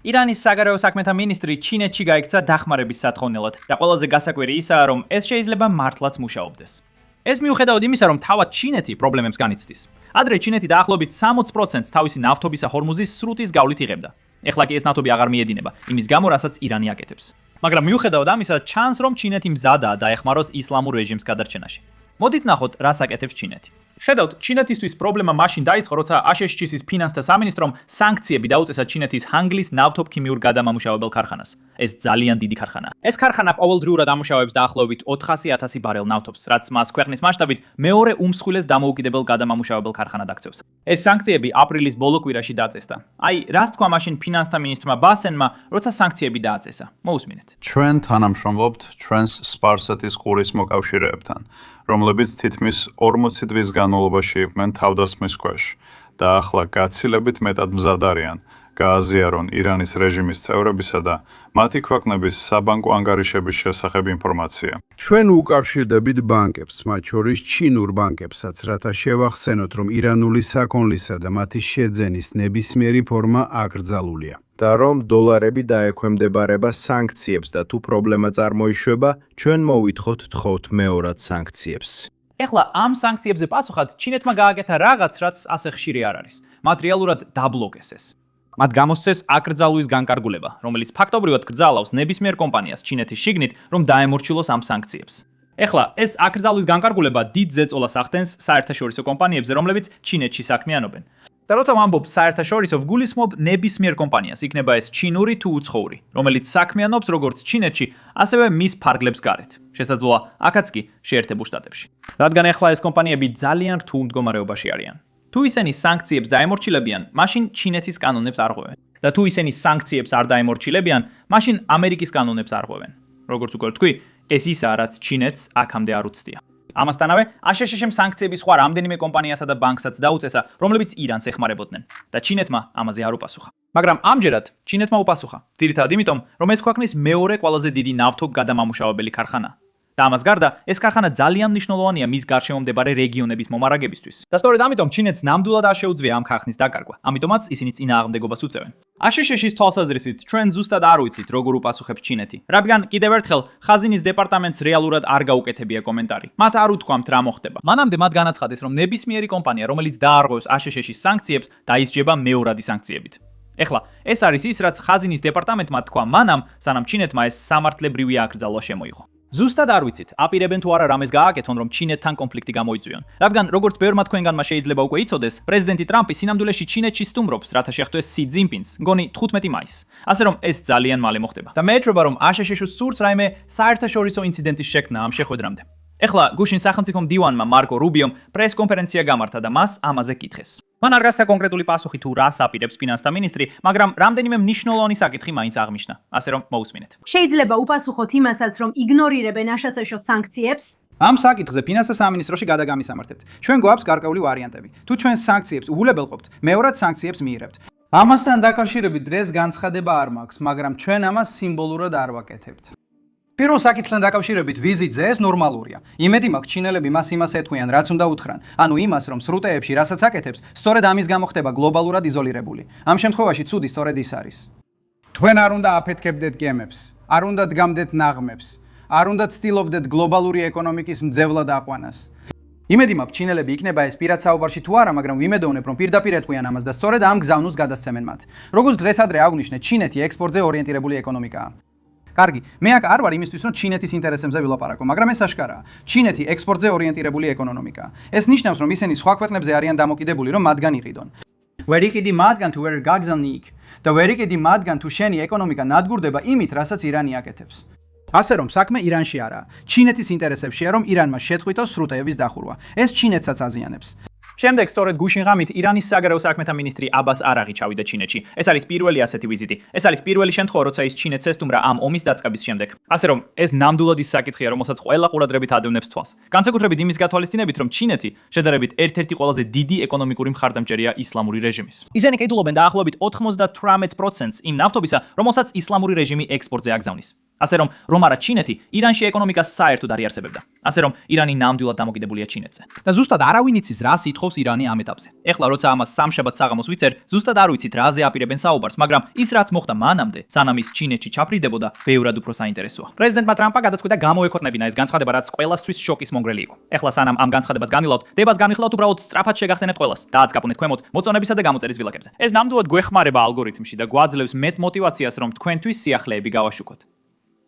ირანის საგარეო საქმეთა მინისტრი ჩინეთში გაიქცა დახმარების სათხოვნელად და ყველაზე გასაკვირი ისაა, რომ ეს შეიძლება მართლაც მუშაობდეს. ეს მიუხედავად იმისა, რომ თავად ჩინეთი პრობლემებს განიცდის. ადრე ჩინეთი დაახლოებით 60% თავისი ნავთობისა ჰორმუზის სრუტის გავლით იღებდა. ეხლა კი ეს ნავთობი აღარ მიედინება, იმის გამო, რასაც ირანი აკეთებს. მაგრამ მიუხედავად ამისა, ჩანს, რომ ჩინეთი მზადაა დაეხმაროს ისლამურ რეჟიმს გადარჩენაში. მოდით ნახოთ, რას აკეთებს ჩინეთი. შედავთ, ჩინეთისთვის პრობლემა მაშინ დაიწყო, როცა აშშ-ის ფინანსთა სამინისტრომ სანქციები დაუწესა ჩინეთის ჰანგლის ნავთობქიმიურ გადამამუშავებელ ქარხანას. ეს ძალიან დიდი ქარხანაა. ეს ქარხანა ყოველდღიურად ამუშავებს დაახლოებით 400,000 ბარელ ნავთობს, რაც მას ქვეყნის მასშტაბით მეორე უმსხვილეს დამოუკიდებელ გადამამუშავებელ ქარხანად აქცევს. ეს სანქციები აპრილის ბოლო კვირაში დაწესდა. აი, რას თქვა მაშინ ფინანსთა მინისტრმა ბასენმა, როცა სანქციები დააწესა? მოусმინეთ. ჩვენ თანამშრომლობთ ჩვენს სპარსეთის ყურის მოკავშირეებთან, რომლებიც თითქმის 40 თვის განმავლობაში იყვნენ თავდასხმის ქვეშ და ახლა გაცილებით მეტად მზად არიან გააზიარონ ირანის რეჟიმის წევრებისა და მათი ქვეყნების საბანკო ანგარიშების შესახებ ინფორმაცია. ჩვენ უკავშირდებით ბანკებს, მათ შორის ჩინურ ბანკებსაც, რათა შევახსენოთ, რომ ირანული საქონლისა და მათი შეძენის ნებისმიერი ფორმა აკრძალულია. და რომ დოლარები დაექვემდებარება სანქციებს და თუ პრობლემა წარმოიშვება, ჩვენ მოვითხოვთ თხოვთ მეორად სანქციებს. ეხლა ამ სანქციებზე პასუხად ჩინეთმა გააკეთა რაღაც, რაც ასე ხშირი არ არის. მათ რეალურად დაბლოკეს ეს. მათ გამოსცეს აკრძალვის განკარგულება, რომელიც ფაქტობრივად კრძალავს ნებისმიერ კომპანიას ჩინეთის შიგნით, რომ დაემორჩილოს ამ სანქციებს. ეხლა ეს აკრძალვის განკარგულება დიდ ზეწოლას ახდენს საერთაშორისო კომპანიებზე, რომლებიც ჩინეთში საქმიანობენ. და როცა ვამბობ საერთაშორისო, ვგულისხმობ ნებისმიერ კომპანიას, იქნება ეს ჩინური თუ უცხოური, რომელიც საქმიანობს როგორც ჩინეთში, ასევე მის ფარგლებს გარეთ. შესაძლოა, აქაც კი შეერთებულ შტატებში. რადგან ეხლა ეს კომპანიები ძალიან რთულ მდგომარეობაში არიან. თუ ისინი სანქციებს დაემორჩილებიან, მაშინ ჩინეთის კანონებს არღვევენ. და თუ ისინი სანქციებს არ დაემორჩილებიან, მაშინ ამერიკის კანონებს არღვევენ. როგორც უკვე ვთქვი, ეს ისაა, რაც ჩინეთს აქამდე არ უცდია. ამასთანავე, აშშ-მ სანქციების სხვა რამდენიმე კომპანიასა და ბანკსაც დაუწესა, რომლებიც ირანს ეხმარებოდნენ და ჩინეთმა ამაზე არ უპასუხა. მაგრამ ამჯერად ჩინეთმა უპასუხა. ძირითადად იმიტომ, რომ ეს ქვეყნის მეორე ყველაზე დიდი ნავთობ გადამამუშავებელი ქარხანაა. და ამას გარდა, ეს ქარხანა ძალიან მნიშვნელოვანია მის გარშემო მდებარე რეგიონების მომარაგებისთვის. და სწორედ ამიტომ ჩინეთს ნამდვილად არ შეუძლია ამ ქარხნის დაკარგვა. ამიტომაც ისინი წინააღმდეგობას უწევენ. აშშ-ის თვალსაზრისით, ჩვენ ზუსტად არ ვიცით, როგორ უპასუხებს ჩინეთი. რადგან კიდევ ერთხელ ხაზინის დეპარტამენტს რეალურად არ გაუკეთებია კომენტარი. მათ არ უთქვამთ რა მოხდება. მანამდე მათ განაცხადეს, რომ ნებისმიერი კომპანია, რომელიც დაარღვევს აშშ-ის სანქციებს, დაისჯება მეორადი სანქციებით. ეხლა, ეს არის ის, რაც ხაზინის დეპარტამენტმა თქვა მანამ, სანამ ჩინეთმა ეს სამართლებრივი აკრძალვა შემოიღო. ზუსტად არ ვიცით, აპირებენ თუ არა რამეს გააკეთონ, რომ ჩინეთთან კონფლიქტი გამოიწვიონ. რადგან როგორც ბევრმა თქვენგანმა შეიძლება უკვე იცოდეს, პრეზიდენტი ტრამპი სინამდვილეში ჩინეთში სტუმრობს, რათა შეხვდეს სი ძინპინს, მგონი 15 მაისს. ასე რომ ეს ძალიან მალე მოხდება. და მე ეჭვება, რომ აშშ-ს სურს რაიმე საერთაშორისო ინციდენტის შექმნა ამ შეხვედრამდე. ეხლა გუშინ სახელმწიფო მდივანმა მარკო რუბიომ პრეს-კონფერენცია გამართა და მას ამაზე კითხეს. მან არ გასცა კონკრეტული პასუხი თუ რას აპირებს ფინანსთა მინისტრი, მაგრამ რამდენიმე მნიშვნელოვანი საკითხი მაინც აღნიშნა. ასე რომ მოусმინეთ. შეიძლება უპასუხოთ იმასაც, რომ იგნორირებენ აშშ-ს სანქციებს? ამ საკითხზე ფინანსთა სამინისტროში გადაგამისამართებთ. ჩვენ გვაქვს გარკვეული ვარიანტები. თუ ჩვენ სანქციებს უულებელყოფთ, მეორად სანქციებს მიიღებთ. ამასთან დაკავშირებით დღეს განცხადება არ მაქვს, მაგრამ ჩვენ ამას სიმბოლურად არ ვაკეთებთ. პირველ საკითხთან დაკავშირებით ვიზიტზე ეს ნორმალურია. იმედი მაქვს ჩინელები მას იმას ეთქვიან, რაც უნდა უთხრან. ანუ იმას, რომ სრუტეებში რასაც აკეთებს, სწორედ ამის გამო ხდება გლობალურად იზოლირებული. ამ შემთხვევაში ცუდი სწორედ ის არის. თქვენ არ უნდა აფეთქებდეთ გემებს, არ უნდა დგამდეთ ნაღმებს, არ უნდა ცდილობდეთ გლობალური ეკონომიკის მძევლად აყვანას. იმედი მაქვს ჩინელები იქნება ეს პირად საუბარში თუ არა, მაგრამ ვიმედოვნებ, რომ პირდაპირ ეთქვიან ამას და სწორედ ამ გზავნოს გადასცემენ მათ. როგორც დღეს ადრე აღვნიშნეთ, ჩინეთი ექსპორტზე ორიენტირებული ეკონომიკაა. კარგი, მე აქ არ ვარ იმისთვის, რომ ჩინეთის ინტერესებზე ვილაპარაკო, მაგრამ ეს აღკარაა. ჩინეთი ექსპორტზე ორიენტირებული ეკონომიკაა. ეს ნიშნავს, რომ ისინი სხვა ქვეყნებზე არიან დამოკიდებული, რომ მათგან იყიდონ. ვერ იყიდი მათგან თუ ვერ გაგზავნი იქ და ვერ იყიდი მათგან თუ შენი ეკონომიკა ნადგურდება იმით, რასაც ირანი აკეთებს. ასე რომ საქმე ირანში არაა. ჩინეთის ინტერესებშია, რომ ირანმა შეწყვიტოს სრუტეების დახურვა. ეს ჩინეთსაც აზიანებს. შემდეგ სწორედ გუშინ ღამით ირანის საგარეო საქმეთა მინისტრი აბას არაღი ჩავიდა ჩინეთში. ეს არის პირველი ასეთი ვიზიტი. ეს არის პირველი შემთხვევა, როცა ის ჩინეთს ესტუმრა ამ ომის დაწყების შემდეგ. ასე რომ ეს ნამდვილად ის საკითხია, რომელსაც ყველა ყურადღებით ადევნებს თვალს. განსაკუთრებით იმის გათვალისწინებით, რომ ჩინეთი შედარებით ერთ-ერთი ყველაზე დიდი ეკონომიკური მხარდამჭერია ისლამური რეჟიმის. ისინი კითხულობენ დაახლოებით 98% იმ ნავთობისა, რომელსაც ისლამური რეჟიმი ექსპორტზე აგზავნის. ასე რომ არა ჩინეთი ირანში ეკონომიკას საერთოდ არ იარსებებდა. ასე რომ ირანი ნამდვილად დამოკიდებულია ჩინეთზე. და ზუსტად არავინ იცის რა სითხოვს ირანი ამ ეტაპზე. ეხლა როცა ამას სამშაბათ საღამოს ვიცერ, ზუსტად არ ვიცით რაზე აპირებენ საუბარს, მაგრამ ის რაც მოხდა მანამდე, სანამ ის ჩინეთში ჩაფრიდებოდა, ბევრად უფრო საინტერესოა. პრეზიდენტმა ტრამპმა გადაწყვიტა გამოეკუთვნებინა ეს განცხადება, რაც ყველასთვის შოკის მონგრელი იყო. ეხლა სანამ ამ განცხადებას განილავთ, დებას განვიხილავთ უბრალოდ სწრაფად შეგახსენებთ ყველას. დააწყაპუნეთ ქვემოთ მოწონებისა და გამოწერის ვილაკებზე. ეს ნამდვილად გვეხმარება ალგორითმში და გვაძლევს მეტ მოტივაციას, რომ თქვენთვის სიახლეები გავაშუქოთ.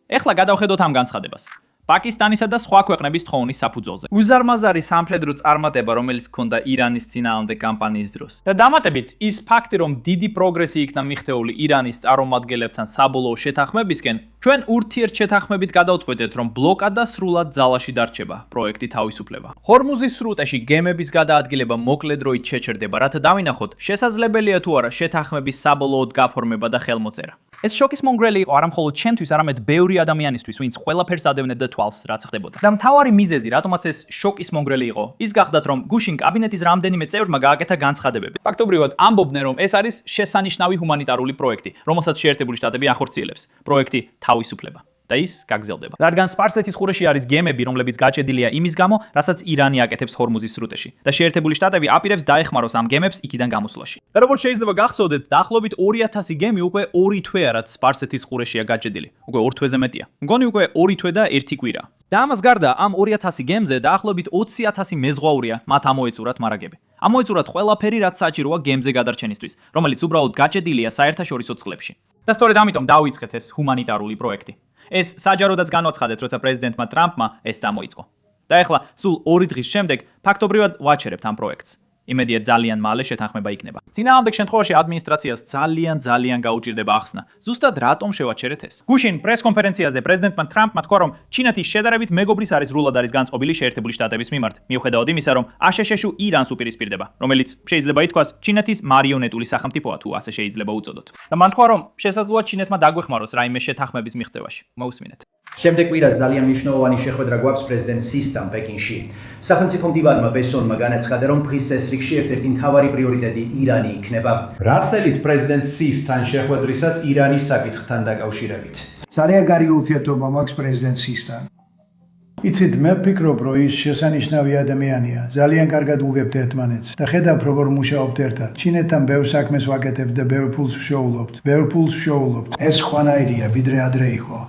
ეხლა გადავხედოთ ამ განცხადებას. პაკისტანისა და სხვა ქვეყნების თხოვნის საფუძველზე. უზარმაზარი სამხედრო წარმატება, რომელიც ჰქონდა ირანის წინააღმდეგ კამპანიის დროს. და დამატებით, ის ფაქტი, რომ დიდი პროგრესი იქნა მიღწეული ირანის წარმომადგენლებთან საბოლოო შეთანხმებისკენ, ჩვენ ურთიერთშეთანხმებით გადავწყვეტეთ, რომ ბლოკადა სრულად ძალაში დარჩება, პროექტი თავისუფლება. ჰორმუზის სრუტეში გემების გადაადგილება მოკლე დროით შეჩერდება, რათა დავინახოთ, შესაძლებელია თუ არა შეთანხმების საბოლოოდ გაფორმება და ხელმოწერა. ეს შოკის მონგრელი იყო არა მხოლოდ ჩემთვის, არამედ ბევრი ადამიანისთვის, ვინც ყველაფერს ადევნებდა თვალს, რაც ხდებოდა. და მთავარი მიზეზი, რატომაც ეს შოკის მონგრელი იყო, ის გახდათ, რომ გუშინ კაბინეტის რამდენიმე წევრმა გააკეთა განცხადებები. ფაქტობრივად ამბობდნენ, რომ ეს არის შესანიშნავი ჰუმანიტარული პროექტი, რომელსაც შეერთებული შტატები ახორციელებს. პროექტი თავისუფლება. და ის გაგრძელდება. რადგან სპარსეთის ყურეში არის გემები, რომლებიც გაჭედილია იმის გამო, რასაც ირანი აკეთებს ჰორმუზის სრუტეში და შეერთებული შტატები აპირებს დაეხმაროს ამ გემებს იქიდან გამოსვლაში. და როგორც შეიძლება გახსოვდეთ, დაახლოებით 2000 გემი უკვე 2 თვეა რაც სპარსეთის ყურეშია გაჭედილი. უკვე 2 თვეზე მეტია. მგონი უკვე 2 თვე და 1 კვირა. და ამას გარდა ამ 2000 გემზე დაახლოებით 20000 მეზღვაურია, მათ ამოეწურათ მარაგები. ამოეწურათ ყველაფერი, რაც საჭიროა გემზე გადარჩენისთვის, რომელიც უბრალოდ გაჭედილია საერთაშორისო წყლებში. და სწორედ ამიტომ დაუიწყეთ ეს ჰუმანიტარული პროექტი. ეს საჯაროდაც განვაცხადეთ, როცა პრეზიდენტმა ტრამპმა ეს წამოიწყო. და ეხლა სულ 2 დღის შემდეგ ფაქტობრივად ვაჩერებთ ამ პროექტს. იმედია ძალიან მალე შეთანხმება იქნება. წინააღმდეგ შემთხვევაში ადმინისტრაციას ძალიან გაუჭირდება ახსნა. ზუსტად რატომ შევაჩერეთ ეს? გუშინ პრესკონფერენციაზე პრეზიდენტმა ტრამპმა თქვა, რომ ჩინეთი შედარებით მეგობრის არის სრულად არის განწყობილი შეერთებული შტატების მიმართ, მიუხედავად იმისა, რომ აშშ-ში ირანს უპირისპირდება, რომელიც შეიძლება ითქვას ჩინეთის მარიონეტული სახელმწიფოა თუ ასე შეიძლება უწოდოთ. და მან თქვა, რომ შესაძლოა ჩინეთმა დაგვეხმაროს რაიმე შეთანხმების მიღწევაში. მოусმინეთ. შემდეგ კვირას ძალიან მნიშვნელოვანი შეხვედრა გვაქვს პრეზიდენტ სისთან პეკინში. სახელმწიფო მდივანმა ბესონმა განაცხადა, რომ დღის წესრიგში ერთ-ერთი მთავარი პრიორიტეტი ირანი იქნება. რასელით პრეზიდენტ სისთან შეხვედრისას ირანის საკითხთან დაკავშირებით. ძალიან კარგი ურთიერთობა მაქვს პრეზიდენტ სისთან. იცით, მე ვფიქრობ, რომ ის შესანიშნავი ადამიანია. ძალიან კარგად უგებთ ერთმანეთს და ხედავ, როგორ მუშაობთ ერთად. ჩინეთთან ბევრ საქმეს ვაკეთებთ და ბევრ ფულს ვშოულობთ. ეს ხვანაირია, ვიდრე ადრე იყო.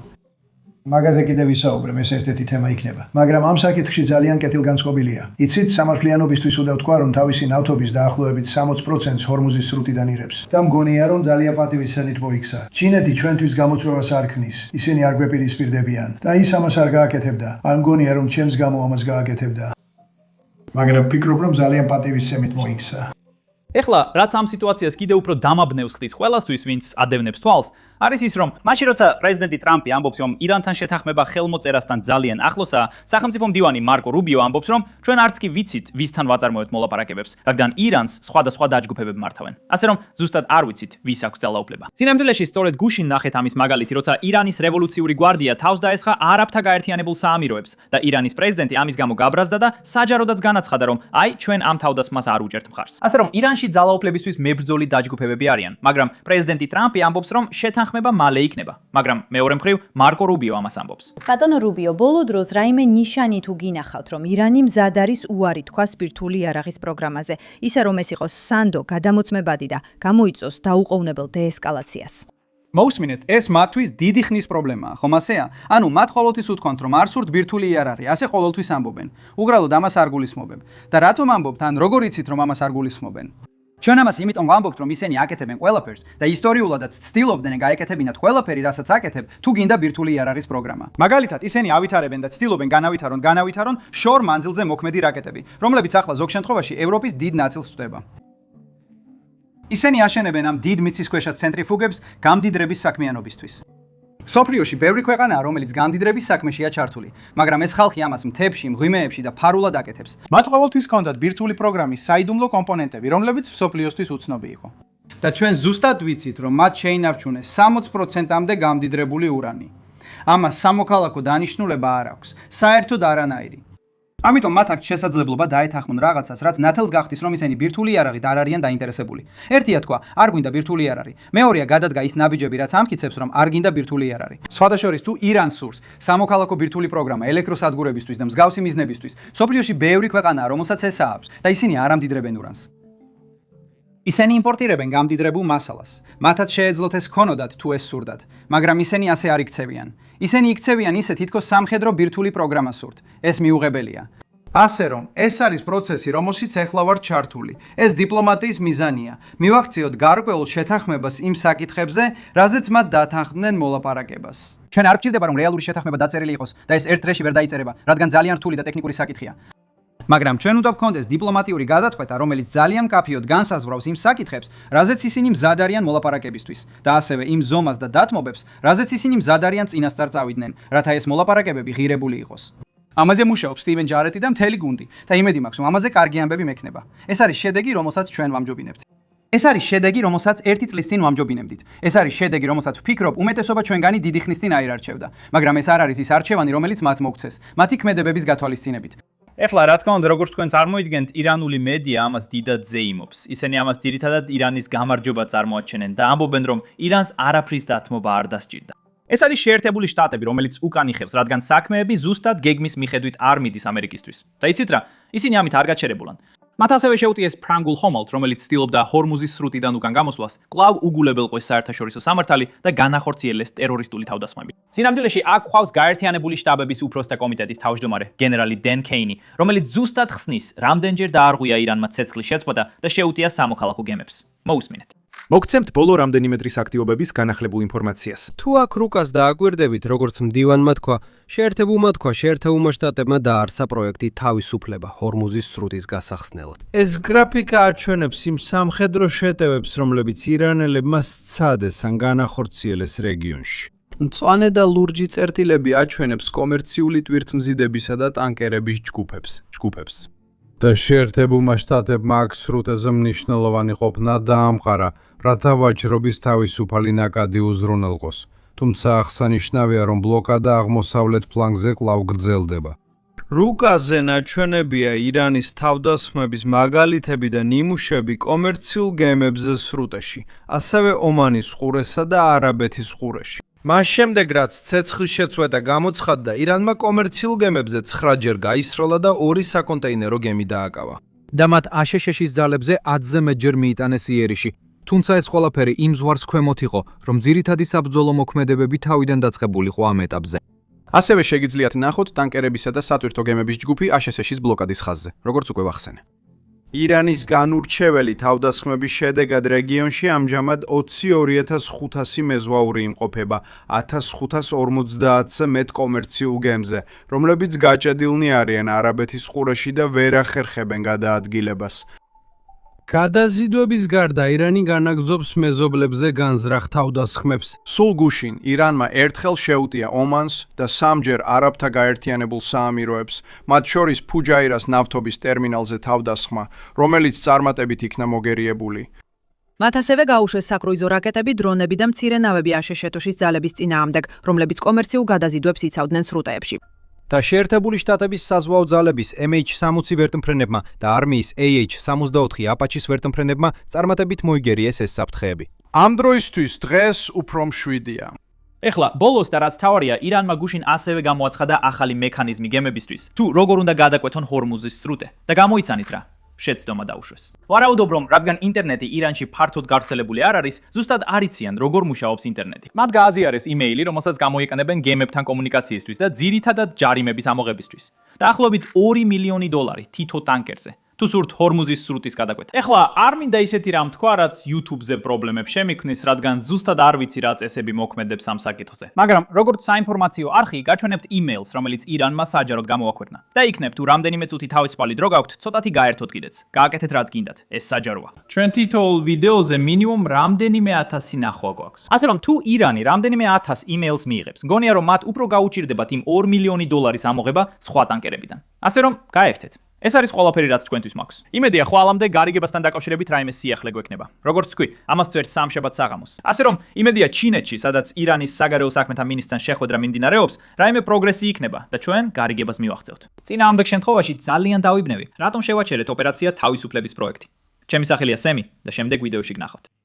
მაგაზე კიდევ ვისაუბრებ, ეს ერთ-ერთი თემა იქნება. მაგრამ ამ საკითხში ძალიან კეთილგანწყობილია. იცით, სამართლიანობისთვის უნდა ვთქვა, რომ თავისი ნავთობის დაახლოებით 60%-ს ჰორმუზის სრუტიდან ირებს. და მგონია, რომ ძალიან პატივისცემით მოიქცა. ჩინეთი ჩვენთვის გამოწვევას არ ქმნის. ისინი არ გვეპირისპირდებიან და ის ამას არ გააკეთებდა. არ მგონია, რომ ჩემს გამო ამას გააკეთებდა. მაგრამ ვფიქრობ, რომ ძალიან პატივისცემით მოიქცა. ეხლა, რაც ამ სიტუაციას კიდევ უფრო დამაბნევს ხდის ყველასთვის, ვინც ადევნებს თვალს, არის ის, რომ მაშინ როცა პრეზიდენტი ტრამპი ამბობს, რომ ირანთან შეთანხმება ხელმოწერასთან ძალიან ახლოსაა, სახელმწიფო მდივანი მარკო რუბიო ამბობს, რომ ჩვენ არც კი ვიცით, ვისთან ვაწარმოებთ მოლაპარაკებებს, რადგან ირანს სხვადასხვა დაჯგუფებები მართავენ. ასე რომ, ზუსტად არ ვიცით, ვის აქვს ძალაუფლება. წინამძღოლში სწორედ გუშინ ნახეთ ამის მაგალითი, როცა ირანის რევოლუციური გვარდია თავს დაესხა არაბთა გაერთიანებულ საამიროებს და ირანის პრეზიდენტი ამის გამო გაბრაზდა და საჯაროდაც განაცხადა, რომ აი ჩვენ ამ თავდასხმას არ უჭერთ მხარს. ასე რომ, ირანში ძალაუფლებისთვის მებრძოლი დაჯგუფებები არიან, მაგრამ პრეზიდენტი ტრამპი ამბობს, რომ შეთანხმება მალე იქნება, მაგრამ მეორე მხრივ მარკო რუბიო ამას ამბობს. ბატონო რუბიო, ბოლო დროს რაიმე ნიშანი თუ გინახავთ, რომ ირანი მზად არის უარი თქვას ბირთვული იარაღის პროგრამაზე, ისე რომ ეს იყოს სანდო, გადამოწმებადი და გამოიწვოს დაუყოვნებელ დეესკალაციას. მოусმინეთ, ეს მათთვის დიდი ხნის პრობლემაა, ხომ ასეა? ანუ მათ ყოველთვის უთქვამთ, რომ არ სურთ ბირთვული იარაღი, ასე ყოველთვის ამბობენ. უბრალოდ ამას არ გულისხმობენ. და რატომ ამბობთ, ან როგორ იცით, რომ ამას არ გულისხმობენ? ჩვენ ამას იმიტომ ვამბობთ, რომ ისინი აკეთებენ ყველაფერს და ისტორიულადაც ცდილობდნენ გაეკეთებინათ ყველაფერი, რასაც აკეთებ, თუ გინდა ბირთვული იარაღის პროგრამა. მაგალითად, ისინი ავითარებენ და ცდილობენ განავითარონ შორ მანძილზე მოქმედი რაკეტები, რომლებიც ახლა ზოგ შემთხვევაში ევროპის დიდ ნაწილს ხვდება. ისინი აშენებენ ამ დიდ მიწისქვეშა ცენტრიფუგებს გამდიდრების საქმიანობისთვის. სოფლიოში ბევრი ქვეყანაა, რომელიც გამდიდრების საქმეშია ჩართული, მაგრამ ეს ხალხი ამას მთებში, მღვიმეებში და ფარულად აკეთებს. მათ ყოველთვის ჰქონდათ ბირთვული პროგრამის საიდუმლო კომპონენტები, რომლებიც სოფლიოსთვის უცნობი იყო. და ჩვენ ზუსტად ვიცით, რომ მათ შეინარჩუნეს 60%-მდე გამდიდრებული ურანი. ამას სამოქალაქო დანიშნულება არ აქვს, საერთოდ არანაირი. ამიტომ მათ აქვს შესაძლებლობა დაეთანხმონ რაღაცას, რაც ნათელს გახდის, რომ ისინი ბირთვული იარაღით არ არიან დაინტერესებული. ერთია თქვა, არ გვინდა ბირთვული იარაღი. მეორეა გადადგა ის ნაბიჯები, რაც ამტკიცებს, რომ არ გინდა ბირთვული იარაღი. სხვადასხვა თუ ირანს სურს სამოქალაქო ბირთვული პროგრამა ელექტროსადგურებისთვის და მსგავსი მიზნებისთვის, სოფლიოში ბევრი ქვეყანაა, რომელსაც ესა აქვს და ისინი არ ამდიდრებენ ურანს. ისინი იმპორტირებენ გამდიდრებულ მასალას. მათაც შეეძლოთ ეს ქონოდათ თუ ეს სურდათ, მაგრამ ისინი ასე არ იქცევიან. ისინი იქცევიან ისე თითქოს სამხედრო ბირთვული პროგრამა სურთ. ეს მიუღებელია. ასე რომ, ეს არის პროცესი, რომელშიც ეხლა ვარ ჩართული. ეს დიპლომატიის მიზანია. მივახციოთ გარკვეულ შეთანხმებას იმ საკითხებზე, რაზეც მათ დათანხმდნენ მოლაპარაკებას. ჩვენ არ გვჭირდება, რომ რეალური შეთანხმება დაწერილი იყოს და ეს ერთ დღეში ვერ დაიწერება, რადგან ძალიან რთული და ტექნიკური საკითხია. მაგრამ ჩვენ უნდა გქონდეს დიპლომატიური გადაწყვეტა, რომელიც ძალიან მკაფიოდ განსაზღვრავს იმ საკითხებს, რაზეც ისინი მზად არიან მოლაპარაკებისთვის და ასევე იმ ზომას და დათმობებს, რაზეც ისინი მზად არიან წინასწარ წავიდნენ, რათა ეს მოლაპარაკებები ღირებული იყოს. ამაზე მუშაობს სტივენ ჯარეტი და მთელი გუნდი და იმედი მაქვს, რომ ამაზე კარგი ამბები მექნება. ეს არის შედეგი, რომელსაც ჩვენ ვამჯობინებთ. ეს არის შედეგი, რომელსაც 1 წლის წინ ვამჯობინებდით. ეს არის შედეგი, რომელსაც ვფიქრობ, უმეტესობა ჩვენგანი დიდი ხნის წინ აირარჩევდა, მაგრამ ეს არ არის ის არჩევანი, რომელიც მათ მოგცეს, მათი ქმედებების გათვალისწინებით. ეხლა რა თქმა უნდა, როგორც თქვენ წარმოიდგენთ, ირანული მედია ამას დიდად ზეიმობს. ისინი ამას ძირითადად ირანის გამარჯვება წარმოაჩენენ და ამბობენ, რომ ირანს არაფრის დათმობა არ დასჭირდა. ეს არის შეერთებული შტატები, რომელიც უკან იხევს, რადგან საქმეები ზუსტად გეგმის მიხედვით არ მიდის ამერიკისთვის. და იცით რა, ისინი ამით არ გაჩერებულან. მათ ასევე შეუტიეს ფრანგულ ხომალდ, რომელიც ცდილობდა ჰორმუზის სრუტიდან უკან გამოსვლას, კვლავ უგულებელყოს საერთაშორისო სამართალი და განახორციელეს ტერორისტული თავდასხმები. სინამდვილეში აქ ყავს გაერთიანებული შტაბების უფროსთა კომიტეტის თავმჯდომარე, გენერალი დენ კეინი, რომელიც ზუსტად ხსნის, რამდენჯერ დაარღვია ირანმა ცეცხლის შეწყვეტა და შეუტია სამოქალაქო გემებს. მოусმინეთ. მოგცემთ ბოლო რამდენიმე დღის აქტივობების განახლებულ ინფორმაციას. თუ აქ რუკას დააკვირდებით, როგორც მდივანმა თქვა, შეერთებულმა შტატებმა დაარსა პროექტი თავისუფლება ჰორმუზის სრუტის გასახსნელად. ეს გრაფიკა აჩვენებს იმ სამხედრო შეტევებს, რომლებიც ირანელებმა სცადეს ან განახორციელეს რეგიონში. მწვანე და ლურჯი წერტილები აჩვენებს კომერციული ტვირთმზიდებისა და ტანკერების ჯგუფებს. და შეერთებულმა შტატებმა აქ სრუტეზე მნიშვნელოვანი ყოფნა დაამყარა, რათა ვაჭრობის თავისუფალი ნაკადი უზრუნველყოს. თუმცა აღსანიშნავია, რომ ბლოკადა აღმოსავლეთ ფლანგზე კვლავ გრძელდება. რუკაზე ნაჩვენებია ირანის თავდასხმების მაგალითები და ნიმუშები კომერციულ გემებზე სრუტეში, ასევე ომანის ყურესა და არაბეთის ყურეში. მას შემდეგ, რაც ცეცხლის შეწყვეტა გამოცხადდა, ირანმა კომერციულ გემებზე 9-ჯერ გაისროლა და 2 საკონტეინერო გემი დააკავა. და მათ აშშ-ის ძალებზე 10-ზე მეტჯერ მიიტანეს იერიში. თუმცა ეს ყველაფერი იმ ზღვარს ქვემოთ იყო, რომ ძირითადი საბრძოლო მოქმედებები თავიდან დაწყებულიყო ამ ეტაპზე. ასევე შეგიძლიათ ნახოთ ტანკერებისა და სატვირთო გემების ჯგუფი აშშ-ის ბლოკადის ხაზზე, როგორც უკვე ვახსენე. ირანის განურჩეველი თავდასხმების შედეგად რეგიონში ამჟამად 22,500 მეზღვაური იმყოფება 1550-ზე მეტ კომერციულ გემზე, რომლებიც გაჭედილნი არიან არაბეთის ყურეში და ვერ ახერხებენ გადაადგილებას. გადაზიდვების გარდა ირანი განაგზობს მეზობლებზე განზრახ თავდასხმებს. სულ გუშინ ირანმა ერთხელ შეუტია ომანს და 3-ჯერ არაბთა გაერთიანებულ საამიროებს, მათ შორის ფუჯაირას ნავთობის ტერმინალზე თავდასხმა, რომელიც წარმატებით იქნა მოგერიებული. მათ ასევე გაუშვეს საკრუიზო რაკეტები, დრონები და მცირე ნავები აშშ-ის ძალების წინააღმდეგ, რომლებიც კომერციულ გადაზიდვებს იცავდნენ სრუტეებში. და შეერთებული შტატების საზღვაო ძალების MH-60 ვერტმფრენებმა და არმიის AH-64 აპაჩის ვერტმფრენებმა წარმატებით მოიგერიეს ეს საფრთხეები. ამ დროისთვის დღეს უფრო მშვიდია. ეხლა ბოლოს და რაც თავარია, ირანმა გუშინ ასევე გამოაცხადა ახალი მექანიზმი გემებისთვის, თუ როგორ უნდა გადაკვეთონ ჰორმუზის სრუტე და გამოიცანით რა. შეცდომა დაუშვეს. ვარაუდობ, რომ რადგან ინტერნეტი ირანში ფართოდ გავრცელებული არ არის, ზუსტად არ იციან, როგორ მუშაობს ინტერნეტი. მათ გააზიარეს იმეილი, რომელსაც გამოიყენებენ გემებთან კომუნიკაციისთვის და ძირითადად ჯარიმების ამოღებისთვის. დაახლოებით $2 მილიონი თითო ტანკერზე. თუ სურთ ჰორმუზის სრუტის გადაკვეთა. ეხლა არ მინდა ისეთი რამ თქვა, რაც YouTube-ზე პრობლემებს შემიქმნის, რადგან ზუსტად არ ვიცი რა წესები მოქმედებს ამ საკითხზე. მაგრამ როგორც საინფორმაციო არხი, გაჩვენებთ emails, რომელიც ირანმა საჯაროდ გამოაქვეყნა. და იქნებ თუ რამდენიმე წუთი თავისუფალი დრო გაქვთ, ცოტათი გაერთოთ კიდეც. გააკეთეთ რაც გინდათ. ეს საჯაროა. ჩვენ თითოეულ ვიდეოზე მინიმუმ რამდენიმე 1000 ნახვა გვაქვს. ასე რომ თუ ირანი რამდენიმე 1000 emails მიიღებს, მგონია რომ მათ უფრო გაუჭირდებათ იმ $2 მილიონი ამოღება სხვა ტანკერებიდან. ასე რომ გაერთეთ. ეს არის ყველაფერი, რაც თქვენთვის მაქვს. იმედია, ხვალამდე გარიგებასთან დაკავშირებით რაიმე სიახლე გვექნება. როგორც თქვი, ამას თუ ერთ სამშაბათ საღამოს. ასე რომ, იმედია ჩინეთში, სადაც ირანის საგარეო საქმეთა მინისტრთან შეხვედრა მიმდინარეობს, რაიმე პროგრესი იქნება და ჩვენ გარიგებას მივახცევთ. წინააღმდეგ შემთხვევაში ძალიან დავიბნევი, რატომ შევაჩერეთ ოპერაცია თავისუფლების პროექტი. ჩემი სახელია სემი და შემდეგ ვიდეოში გნახავთ.